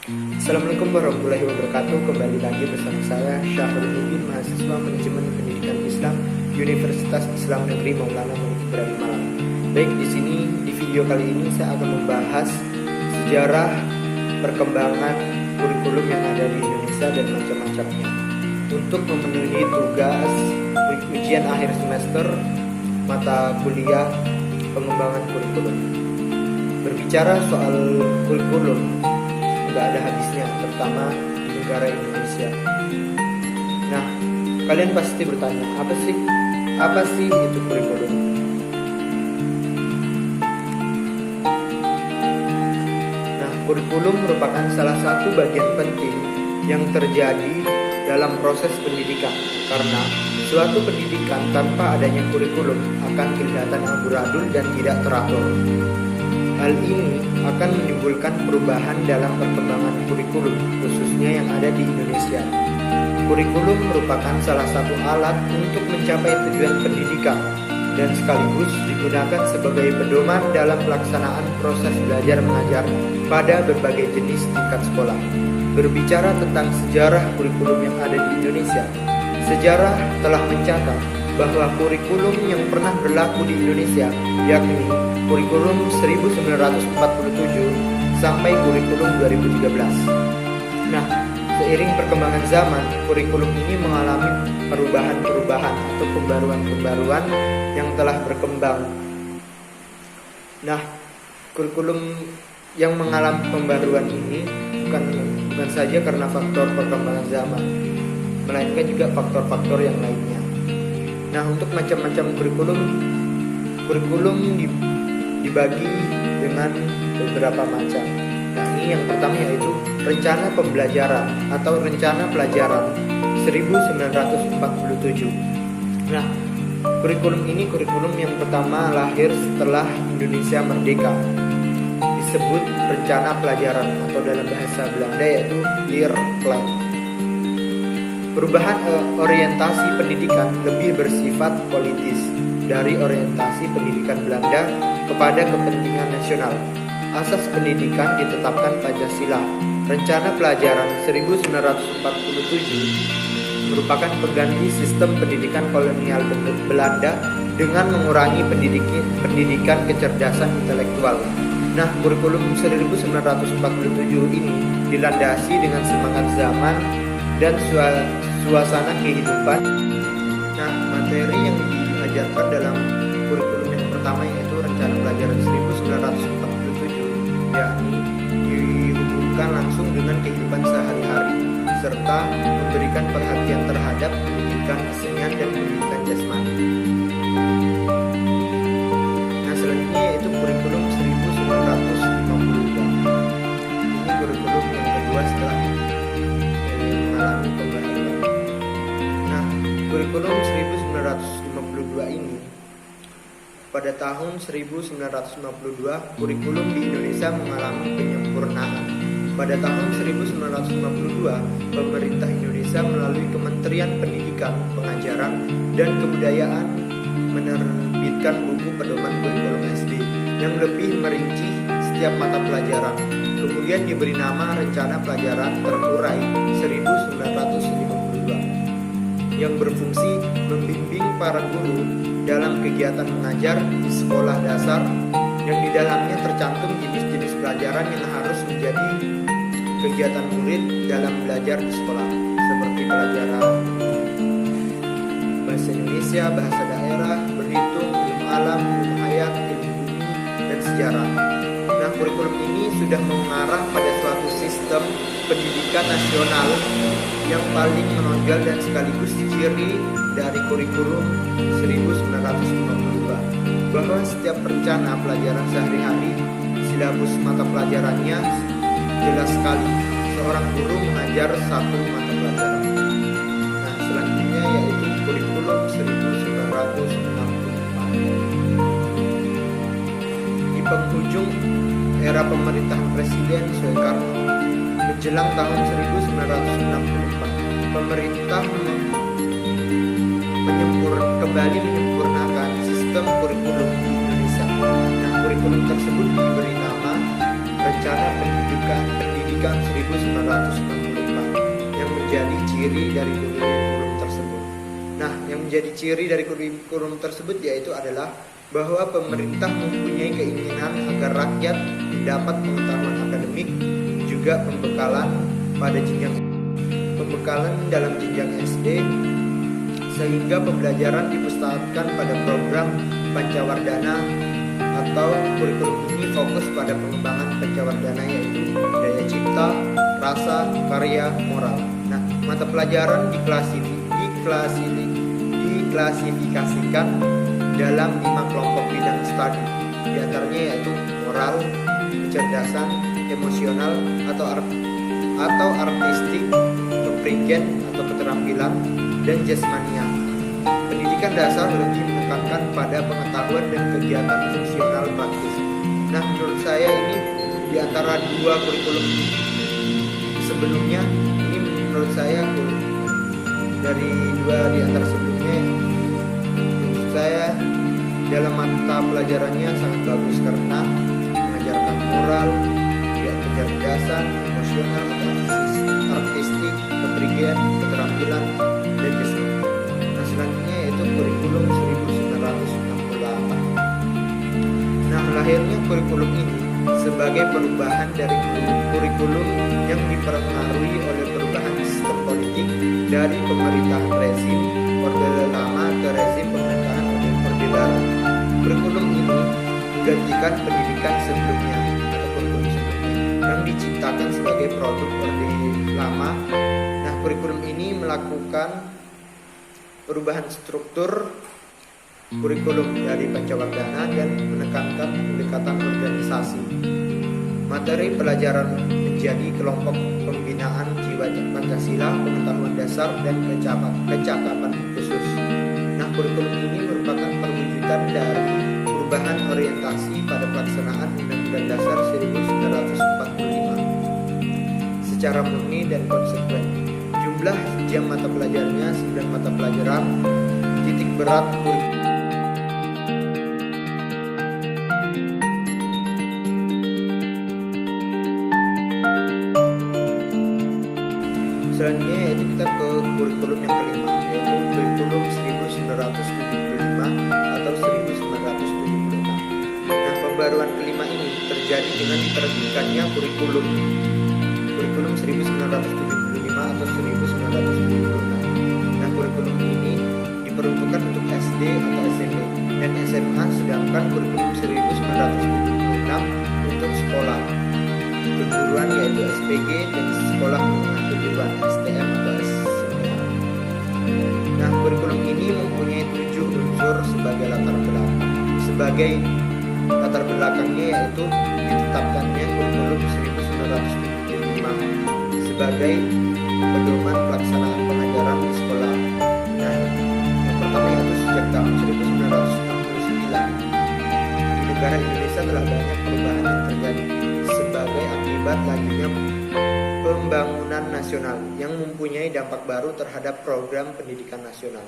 Assalamualaikum warahmatullahi wabarakatuh. Kembali lagi bersama saya Syahrul Mubin, mahasiswa Manajemen Pendidikan Islam Universitas Islam Negeri Maulana Muhammad Ibrahim Malang. Baik, di video kali ini saya akan membahas sejarah perkembangan kurikulum yang ada di Indonesia dan macam-macamnya. Untuk memenuhi tugas ujian akhir semester mata kuliah pengembangan kurikulum. Berbicara soal kurikulum nggak ada habisnya, terutama di negara Indonesia. Nah, kalian pasti bertanya, apa sih itu kurikulum? Nah, kurikulum merupakan salah satu bagian penting yang terjadi dalam proses pendidikan, karena suatu pendidikan tanpa adanya kurikulum akan kelihatan amburadul dan tidak teratur. Hal ini akan menimbulkan perubahan dalam perkembangan kurikulum, khususnya yang ada di Indonesia. Kurikulum merupakan salah satu alat untuk mencapai tujuan pendidikan dan sekaligus digunakan sebagai pedoman dalam pelaksanaan proses belajar mengajar pada berbagai jenis tingkat sekolah. Berbicara tentang sejarah kurikulum yang ada di Indonesia, sejarah telah mencatat bahwa kurikulum yang pernah berlaku di Indonesia, yakni kurikulum 1947 sampai kurikulum 2013. Nah, seiring perkembangan zaman, kurikulum ini mengalami perubahan-perubahan atau pembaruan-pembaruan yang telah berkembang. Nah, kurikulum yang mengalami pembaruan ini bukan saja karena faktor perkembangan zaman, melainkan juga faktor-faktor yang lainnya. Nah, untuk macam-macam kurikulum dibagi dengan beberapa macam. Nah, ini yang pertama yaitu rencana pembelajaran atau rencana pelajaran 1947. Nah, kurikulum ini kurikulum yang pertama lahir setelah Indonesia merdeka. Disebut rencana pelajaran atau dalam bahasa Belanda yaitu Leerplan. Perubahan orientasi pendidikan lebih bersifat politis dari orientasi pendidikan Belanda kepada kepentingan nasional. Asas pendidikan ditetapkan Pancasila. Rencana pelajaran 1947 merupakan pengganti sistem pendidikan kolonial Belanda dengan mengurangi pendidikan kecerdasan intelektual. Nah, kurikulum 1947 ini dilandasi dengan semangat zaman dan suasana kehidupan. Nah, materi yang diajarkan dalam kurikulum yang pertama yaitu rencana pelajaran 1947, yakni dihubungkan langsung dengan kehidupan sehari-hari serta memberikan perhatian terhadap pendidikan kesenian dan pendidikan jasmani. Nah, selanjutnya yaitu kurikulum 1952. Ini kurikulum yang kedua setelah mengalami pembaharuan. Nah, kurikulum 1952 ini pada tahun 1952 kurikulum di Indonesia mengalami penyempurnaan. Pada tahun 1952 pemerintah Indonesia melalui Kementerian Pendidikan, Pengajaran dan Kebudayaan menerbitkan buku pedoman kurikulum SD yang lebih merinci setiap mata pelajaran. Kemudian diberi nama Rencana Pelajaran Terurai 1952 yang berfungsi membimbing para guru dalam kegiatan mengajar di sekolah dasar, yang di dalamnya tercantum jenis-jenis pelajaran yang harus menjadi kegiatan murid dalam belajar di sekolah, seperti pelajaran bahasa Indonesia, bahasa daerah, berhitung, ilmu alam, ilmu hayat, ilmu bumi, dan sejarah. Nah, kurikulum ini sudah mengarah pada suatu sistem pendidikan nasional yang paling menonjol dan sekaligus ciri dari kurikulum 1952, bahwa setiap rencana pelajaran sehari-hari, silabus mata pelajarannya jelas sekali. Seorang guru mengajar satu mata pelajaran. Nah, selanjutnya yaitu kurikulum 1964. Di penghujung era pemerintahan Presiden Soekarno menjelang tahun 1964, pemerintah kembali menyempurnakan sistem kurikulum di Indonesia. Nah, kurikulum tersebut diberi nama Rencana Pendidikan Pendidikan 1964 yang menjadi ciri dari kurikulum tersebut. Nah, yang menjadi ciri dari kurikulum tersebut yaitu adalah bahwa pemerintah mempunyai keinginan agar rakyat mendapat pengetahuan akademik, juga pembekalan dalam jenjang SD, sehingga pembelajaran dipusatkan pada program Pancawardhana, atau kurikulum ini fokus pada pengembangan Pancawardhana yaitu daya cipta, rasa, karya, moral. Nah, mata pelajaran diklasifikasikan dalam 5 kelompok bidang studi, di antaranya yaitu moral, kecerdasan, emosional atau artistik, kepribadian atau keterampilan, dan jasmania. Pendidikan dasar lebih menekankan pada pengetahuan dan kegiatan fungsional praktis. Nah, menurut saya ini di antara 2 kurikulum sebelumnya, ini menurut saya dari 2 di antara sebelumnya, menurut saya dalam mata pelajarannya sangat bagus karena mengajarkan moral, kecerdasan, emosional atau artistik, kepribadian, keterampilan, dan jasmani. Nah, selanjutnya yaitu kurikulum 1968. Nah, lahirnya kurikulum ini sebagai perubahan dari kurikulum yang dipengaruhi oleh perubahan sistem politik dari pemerintahan rezim Orde Lama ke rezim pemerintahan Orde Baru. Kurikulum ini menggantikan pendidikan sebelumnya atau kurikulum sebelumnya yang diciptakan sebagai produk Orde Lama. Nah, kurikulum ini melakukan perubahan struktur kurikulum dari Pancawardhana dan menekankan pendekatan organisasi. Materi pelajaran menjadi kelompok pembinaan jiwa Pancasila, pengetahuan dasar, dan kecakapan khusus. Nah, kurikulum ini merupakan perwujudan dari perubahan orientasi pada pelaksanaan Undang-Undang Dasar 1945 secara murni dan konsekuen. Jumlah jam mata pelajarannya 9 mata pelajaran. Titik berat kurikulum selanjutnya yaitu kita ke kurikulum yang kelima, yaitu kurikulum 1975 atau 1976. Nah, pembaruan kelima ini terjadi dengan diterbitkannya kurikulum 1975 atau 1976. Nah, kurikulum ini diperuntukkan untuk SD atau SMP dan SMA, sedangkan kurikulum 1976 untuk sekolah keguruan yaitu SPG dan sekolah menengah kejuruan STM atau SMA. Nah, kurikulum ini mempunyai 7 unsur sebagai latar belakangnya yaitu ditetapkannya kurikulum 1975 sebagai pedoman pelaksanaan pengajaran di sekolah. Nah, yang pertama yaitu sejak tahun 1969 di negara Indonesia telah banyak perubahan yang terjadi sebagai akibat lanjutnya pembangunan nasional yang mempunyai dampak baru terhadap program pendidikan nasional.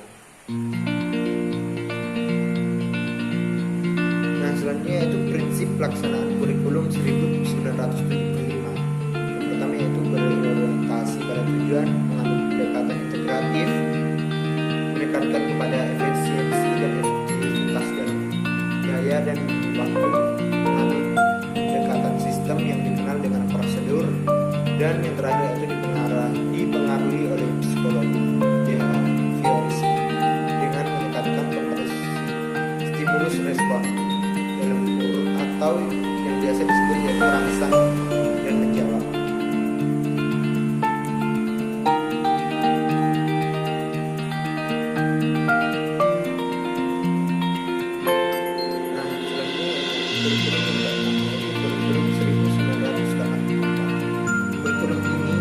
Nah, selanjutnya yaitu prinsip pelaksanaan kurikulum 1975. Yang pertama yaitu berorientasi pada tujuan, mengambil pendekatan integratif, menekankan kepada efisiensi dan efektivitas dalam biaya dan waktu, mengambil pendekatan sistem yang dikenal dengan prosedur, dan yang terakhir yaitu dipengaruhi oleh psikologi behaviorisme dengan menekankan kepada stimulus respon dalam kurun atau yang biasa disebut yaitu rangsang dan menjawab. Nah, selanjutnya kurikulum yang keenam yaitu kurikulum 1985. Kurikulum ini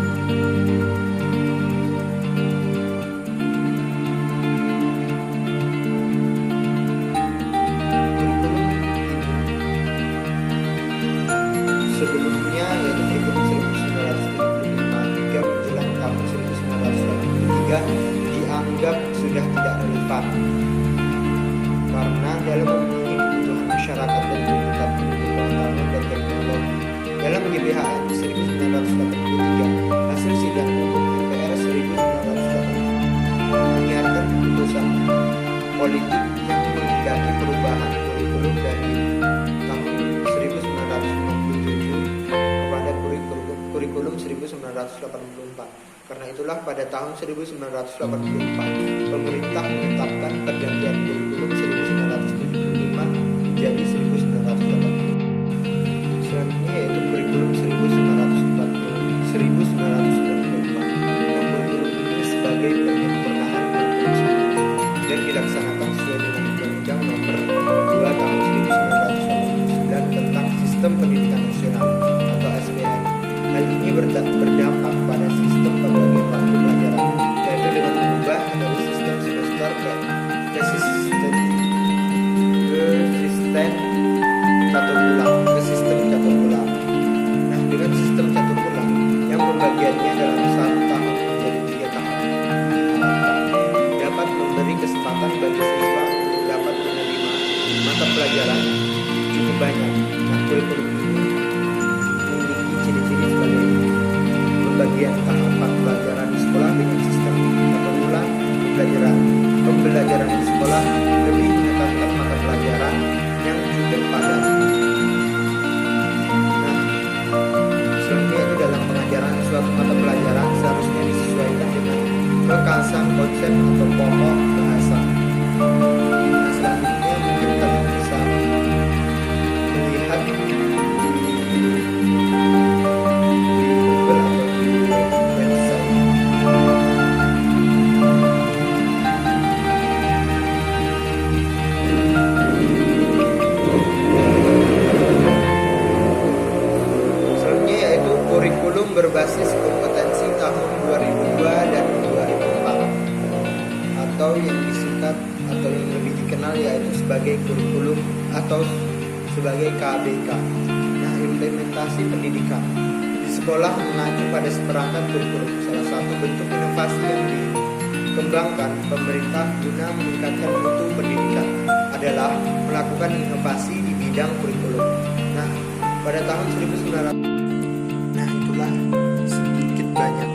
sebelumnya politik yang menghendaki perubahan kurikulum dari tahun 1957 kepada kurikulum 1984. Karena itulah pada tahun 1984 pemerintah menetapkan pergantian kurikulum 1975 menjadi 1980. Selanjutnya yaitu kurikulum 1994. Nah, kurikulum ini sebagai penyempurnaan kurikulum sebelumnya dan dilaksanakan sesuai dengan Undang-Undang Nomor 2 Tahun 1989 tentang Sistem Pendidikan Nasional atau SPN. Hal ini berdampak pada sistem pembagian waktu pelajaran, yaitu dengan mengubah dari sistem semester ke sistem catur ulang. Nah, dengan sistem catur ulang yang pembagiannya dalam 1 tahun menjadi 3 tahap, dapat memberi kesempatan bagi siswa untuk dapat menerima mata pelajaran cukup banyak. Nah, kurikulum ini memiliki ciri-ciri sebagai pembagian tahapan pelajaran di sekolah dengan sistem catur ulang. Pembelajaran di sekolah lebih menekankan mata pelajaran yang cukup padat. Nah, selanjutnya itu dalam pengajaran suatu mata pelajaran seharusnya disesuaikan dengan kekasan konsep atau pokok bahasa. Nah, selanjutnya mungkin kalian bisa melihat di Google atau di website. Selanjutnya yaitu kurikulum berbasis kompetensi tahun 2002 dan 2004 atau yang disingkat atau yang lebih dikenal yaitu sebagai kurikulum atau sebagai KBK. Nah, implementasi pendidikan di sekolah mengacu pada seperangkat kurikulum. Salah satu bentuk inovasi yang dikembangkan pemerintah guna meningkatkan mutu pendidikan adalah melakukan inovasi di bidang kurikulum. Nah, pada tahun 1900, nah itulah sedikit banyak